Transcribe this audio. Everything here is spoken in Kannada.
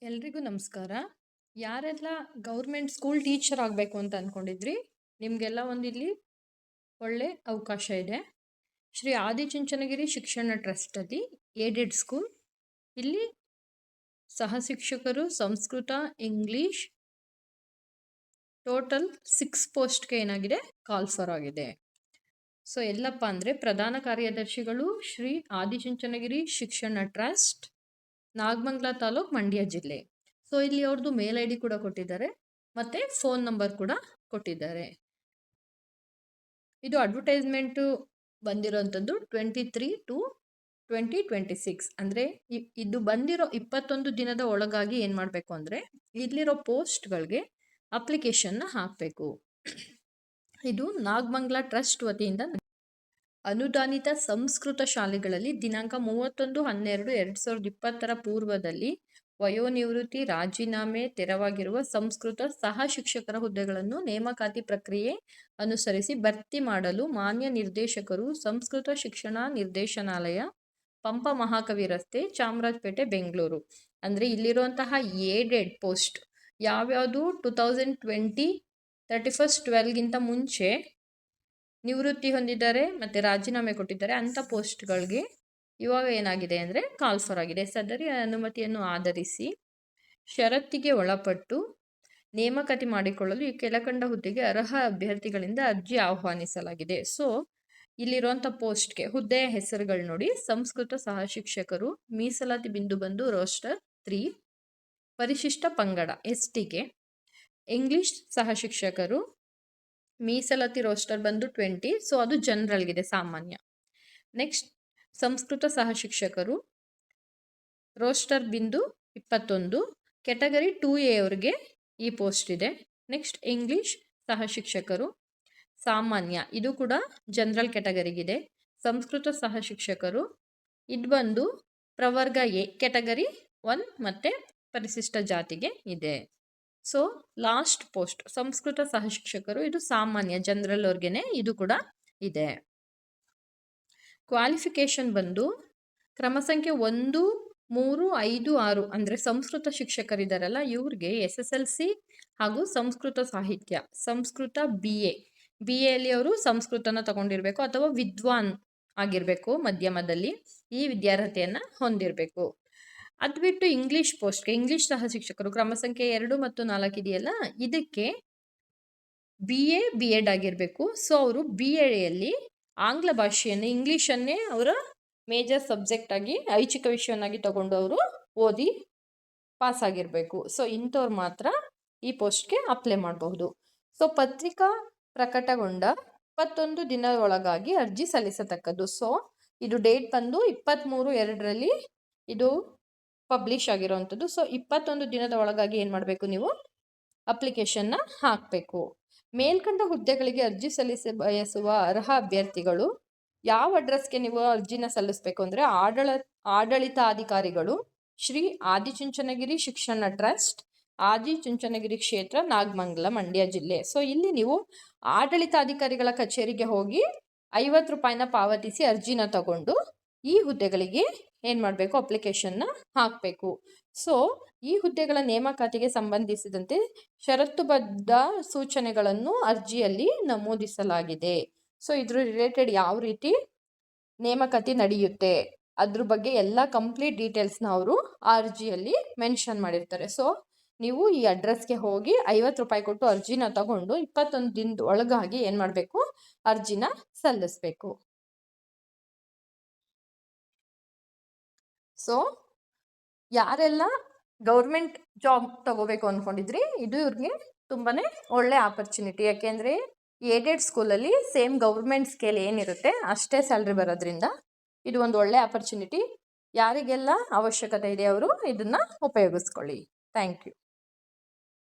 ಎಲ್ರಿಗೂ ನಮಸ್ಕಾರ. ಯಾರೆಲ್ಲ ಗೌರ್ಮೆಂಟ್ ಸ್ಕೂಲ್ ಟೀಚರ್ ಆಗಬೇಕು ಅಂತ ಅಂದ್ಕೊಂಡಿದ್ರಿ, ನಿಮಗೆಲ್ಲ ಇಲ್ಲಿ ಒಳ್ಳೆ ಅವಕಾಶ ಇದೆ. ಶ್ರೀ ಆದಿಚುಂಚನಗಿರಿ ಶಿಕ್ಷಣ ಟ್ರಸ್ಟಲ್ಲಿ ಏಡೆಡ್ ಸ್ಕೂಲ್. ಇಲ್ಲಿ ಸಹ ಶಿಕ್ಷಕರು ಸಂಸ್ಕೃತ, ಇಂಗ್ಲೀಷ್, ಟೋಟಲ್ 6 ಪೋಸ್ಟ್ಗೆ ಏನಾಗಿದೆ, ಕಾಲ್ಫರ್ ಆಗಿದೆ. ಸೊ ಎಲ್ಲಪ್ಪ ಅಂದರೆ ಪ್ರಧಾನ ಕಾರ್ಯದರ್ಶಿಗಳು ಶ್ರೀ ಆದಿಚುಂಚನಗಿರಿ ಶಿಕ್ಷಣ ಟ್ರಸ್ಟ್, ನಾಗಮಂಗಲ ತಾಲೂಕು, ಮಂಡ್ಯ ಜಿಲ್ಲೆ. ಸೊ ಇಲ್ಲಿ ಅವ್ರದ್ದು ಮೇಲ್ ID ಕೂಡ ಕೊಟ್ಟಿದ್ದಾರೆ ಮತ್ತು ಫೋನ್ ನಂಬರ್ ಕೂಡ ಕೊಟ್ಟಿದ್ದಾರೆ. ಇದು ಅಡ್ವರ್ಟೈಸ್ಮೆಂಟು ಬಂದಿರೋಂಥದ್ದು 23/2/2026. ಅಂದರೆ ಇದು ಬಂದಿರೋ 21 ದಿನದ ಒಳಗಾಗಿ ಏನು ಮಾಡಬೇಕು ಅಂದರೆ ಇಲ್ಲಿರೋ ಪೋಸ್ಟ್ಗಳಿಗೆ ಅಪ್ಲಿಕೇಶನ್ನ ಹಾಕಬೇಕು. ಇದು ನಾಗಮಂಗಲ ಟ್ರಸ್ಟ್ ವತಿಯಿಂದ ಅನುದಾನಿತ ಸಂಸ್ಕೃತ ಶಾಲೆಗಳಲ್ಲಿ ದಿನಾಂಕ 31/12/2020 ಪೂರ್ವದಲ್ಲಿ ವಯೋನಿವೃತ್ತಿ ರಾಜೀನಾಮೆ ತೆರವಾಗಿರುವ ಸಂಸ್ಕೃತ ಸಹ ಶಿಕ್ಷಕರ ಹುದ್ದೆಗಳನ್ನು ನೇಮಕಾತಿ ಪ್ರಕ್ರಿಯೆ ಅನುಸರಿಸಿ ಭರ್ತಿ ಮಾಡಲು ಮಾನ್ಯ ನಿರ್ದೇಶಕರು, ಸಂಸ್ಕೃತ ಶಿಕ್ಷಣ ನಿರ್ದೇಶನಾಲಯ, ಪಂಪ ಮಹಾಕವಿ ರಸ್ತೆ, ಚಾಮರಾಜಪೇಟೆ, ಬೆಂಗಳೂರು. ಅಂದರೆ ಇಲ್ಲಿರುವಂತಹ ಏಡೆಡ್ ಪೋಸ್ಟ್ ಯಾವ್ಯಾವುದು 2020 31/12ಗಿಂತ ಮುಂಚೆ ನಿವೃತ್ತಿ ಹೊಂದಿದ್ದಾರೆ ಮತ್ತು ರಾಜೀನಾಮೆ ಕೊಟ್ಟಿದ್ದಾರೆ ಅಂಥ ಪೋಸ್ಟ್ಗಳಿಗೆ ಇವಾಗ ಏನಾಗಿದೆ ಅಂದರೆ ಕಾಲ್ಫರ್ ಆಗಿದೆ. ಸದರಿ ಅನುಮತಿಯನ್ನು ಆಧರಿಸಿ ಷರತ್ತಿಗೆ ಒಳಪಟ್ಟು ನೇಮಕಾತಿ ಮಾಡಿಕೊಳ್ಳಲು ಈ ಕೆಳಕಂಡ ಹುದ್ದೆಗೆ ಅರ್ಹ ಅಭ್ಯರ್ಥಿಗಳಿಂದ ಅರ್ಜಿ ಆಹ್ವಾನಿಸಲಾಗಿದೆ. ಸೊ ಇಲ್ಲಿರುವಂಥ ಪೋಸ್ಟ್ಗೆ ಹುದ್ದೆಯ ಹೆಸರುಗಳು ನೋಡಿ: ಸಂಸ್ಕೃತ ಸಹ ಶಿಕ್ಷಕರು, ಮೀಸಲಾತಿ ಬಿಂದು ಬಂದು ರೋಸ್ಟರ್ 3, ಪರಿಶಿಷ್ಟ ಪಂಗಡ STಗೆ. ಇಂಗ್ಲೀಷ್ ಸಹ ಶಿಕ್ಷಕರು, ಮೀಸಲಾತಿ ರೋಸ್ಟರ್ ಬಂದು 20, ಸೊ ಅದು ಜನರಲ್ಗಿದೆ, ಸಾಮಾನ್ಯ. ನೆಕ್ಸ್ಟ್ ಸಂಸ್ಕೃತ ಸಹ ಶಿಕ್ಷಕರು, ರೋಸ್ಟರ್ ಬಿಂದು 21, ಕೆಟಗರಿ 2A ಅವ್ರಿಗೆ ಈ ಪೋಸ್ಟ್ ಇದೆ. ನೆಕ್ಸ್ಟ್ ಇಂಗ್ಲೀಷ್ ಸಹ ಶಿಕ್ಷಕರು, ಸಾಮಾನ್ಯ, ಇದು ಕೂಡ ಜನರಲ್ ಕೆಟಗರಿಗಿದೆ. ಸಂಸ್ಕೃತ ಸಹ ಶಿಕ್ಷಕರು, ಇದು ಬಂದು ಪ್ರವರ್ಗ A, ಕೆಟಗರಿ 1 ಮತ್ತು ಪರಿಶಿಷ್ಟ ಜಾತಿಗೆ ಇದೆ. ಸೊ ಲಾಸ್ಟ್ ಪೋಸ್ಟ್ ಸಂಸ್ಕೃತ ಸಹ ಶಿಕ್ಷಕರು, ಇದು ಸಾಮಾನ್ಯ ಜನರಲ್ ಅವ್ರಿಗೇನೆ ಇದು ಕೂಡ ಇದೆ. ಕ್ವಾಲಿಫಿಕೇಷನ್ ಬಂದು ಕ್ರಮ ಸಂಖ್ಯೆ 1, 3, 5, 6 ಅಂದರೆ ಸಂಸ್ಕೃತ ಶಿಕ್ಷಕರಿದ್ದಾರಲ್ಲ ಇವ್ರಿಗೆ SSLC ಹಾಗೂ ಸಂಸ್ಕೃತ ಸಾಹಿತ್ಯ, ಸಂಸ್ಕೃತ BAಯಲ್ಲಿ ಅವರು ಸಂಸ್ಕೃತನ ತಗೊಂಡಿರಬೇಕು ಅಥವಾ ವಿದ್ವಾನ್ ಆಗಿರಬೇಕು, ಮಧ್ಯಮದಲ್ಲಿ ಈ ವಿದ್ಯಾರ್ಹತೆಯನ್ನು ಹೊಂದಿರಬೇಕು. ಅದು ಬಿಟ್ಟು ಇಂಗ್ಲೀಷ್ ಪೋಸ್ಟ್ಗೆ ಇಂಗ್ಲೀಷ್ ಸಹ ಶಿಕ್ಷಕರು ಕ್ರಮ ಸಂಖ್ಯೆ 2 ಮತ್ತು 4 ಇದೆಯಲ್ಲ, ಇದಕ್ಕೆ BA B.Ed ಆಗಿರಬೇಕು. ಸೊ ಅವರು BAಯಲ್ಲಿ ಆಂಗ್ಲ ಭಾಷೆಯನ್ನು, ಇಂಗ್ಲೀಷನ್ನೇ ಅವರ ಮೇಜರ್ ಸಬ್ಜೆಕ್ಟ್ ಆಗಿ, ಐಚ್ಛಿಕ ವಿಷಯವನ್ನಾಗಿ ತಗೊಂಡು ಅವರು ಓದಿ ಪಾಸ್ ಆಗಿರಬೇಕು. ಸೊ ಇಂಥವ್ರು ಮಾತ್ರ ಈ ಪೋಸ್ಟ್ಗೆ ಅಪ್ಲೈ ಮಾಡಬಹುದು. ಸೊ ಪತ್ರಿಕಾ ಪ್ರಕಟಗೊಂಡ 21 ದಿನ ಒಳಗಾಗಿ ಅರ್ಜಿ ಸಲ್ಲಿಸತಕ್ಕದ್ದು. ಸೊ ಇದು ಡೇಟ್ ಬಂದು 23/2 ಇದು ಪಬ್ಲಿಷ್ ಆಗಿರೋವಂಥದ್ದು. ಸೊ 21 ದಿನದ ಒಳಗಾಗಿ ಏನು ಮಾಡಬೇಕು, ನೀವು ಅಪ್ಲಿಕೇಶನ್ನ ಹಾಕಬೇಕು. ಮೇಲ್ಕಂಡ ಹುದ್ದೆಗಳಿಗೆ ಅರ್ಜಿ ಸಲ್ಲಿಸ ಬಯಸುವ ಅರ್ಹ ಅಭ್ಯರ್ಥಿಗಳು ಯಾವ ಅಡ್ರೆಸ್ಗೆ ನೀವು ಅರ್ಜಿನ ಸಲ್ಲಿಸಬೇಕು ಅಂದರೆ ಆಡಳಿತಾಧಿಕಾರಿಗಳು, ಶ್ರೀ ಆದಿಚುಂಚನಗಿರಿ ಶಿಕ್ಷಣ ಟ್ರಸ್ಟ್, ಆದಿಚುಂಚನಗಿರಿ ಕ್ಷೇತ್ರ, ನಾಗಮಂಗಲ, ಮಂಡ್ಯ ಜಿಲ್ಲೆ. ಸೊ ಇಲ್ಲಿ ನೀವು ಆಡಳಿತಾಧಿಕಾರಿಗಳ ಕಚೇರಿಗೆ ಹೋಗಿ 50 ರೂಪಾಯಿನ ಪಾವತಿಸಿ ಅರ್ಜಿನ ತಗೊಂಡು ಈ ಹುದ್ದೆಗಳಿಗೆ ಏನು ಮಾಡಬೇಕು, ಅಪ್ಲಿಕೇಶನ್ನ ಹಾಕಬೇಕು. ಸೊ ಈ ಹುದ್ದೆಗಳ ನೇಮಕಾತಿಗೆ ಸಂಬಂಧಿಸಿದಂತೆ ಷರತ್ತುಬದ್ಧ ಸೂಚನೆಗಳನ್ನು ಅರ್ಜಿಯಲ್ಲಿ ನಮೂದಿಸಲಾಗಿದೆ. ಸೊ ಇದ್ರ ರಿಲೇಟೆಡ್ ಯಾವ ರೀತಿ ನೇಮಕಾತಿ ನಡೆಯುತ್ತೆ ಅದ್ರ ಬಗ್ಗೆ ಎಲ್ಲ ಕಂಪ್ಲೀಟ್ ಡೀಟೇಲ್ಸ್ನ ಅವರು ಆ ಅರ್ಜಿಯಲ್ಲಿ ಮೆನ್ಷನ್ ಮಾಡಿರ್ತಾರೆ. ಸೊ ನೀವು ಈ ಅಡ್ರೆಸ್ಗೆ ಹೋಗಿ 50 ರೂಪಾಯಿ ಕೊಟ್ಟು ಅರ್ಜಿನ ತಗೊಂಡು 21 ದಿನದ ಒಳಗಾಗಿ ಏನು ಮಾಡಬೇಕು, ಅರ್ಜಿನ ಸಲ್ಲಿಸಬೇಕು. ಸೊ ಯಾರೆಲ್ಲ ಗೌರ್ಮೆಂಟ್ ಜಾಬ್ ತಗೋಬೇಕು ಅಂದ್ಕೊಂಡಿದ್ರಿ, ಇದು ಇವ್ರಿಗೆ ತುಂಬಾ ಒಳ್ಳೆ ಆಪರ್ಚುನಿಟಿ. ಯಾಕೆಂದರೆ ಏಡೆಡ್ ಸ್ಕೂಲಲ್ಲಿ ಸೇಮ್ ಗೌರ್ಮೆಂಟ್ ಸ್ಕೇಲ್ ಏನಿರುತ್ತೆ ಅಷ್ಟೇ ಸ್ಯಾಲ್ರಿ ಬರೋದ್ರಿಂದ ಇದು ಒಂದು ಒಳ್ಳೆ ಆಪರ್ಚುನಿಟಿ. ಯಾರಿಗೆಲ್ಲ ಅವಶ್ಯಕತೆ ಇದೆ ಅವರು ಇದನ್ನು ಉಪಯೋಗಿಸ್ಕೊಳ್ಳಿ. Thank you.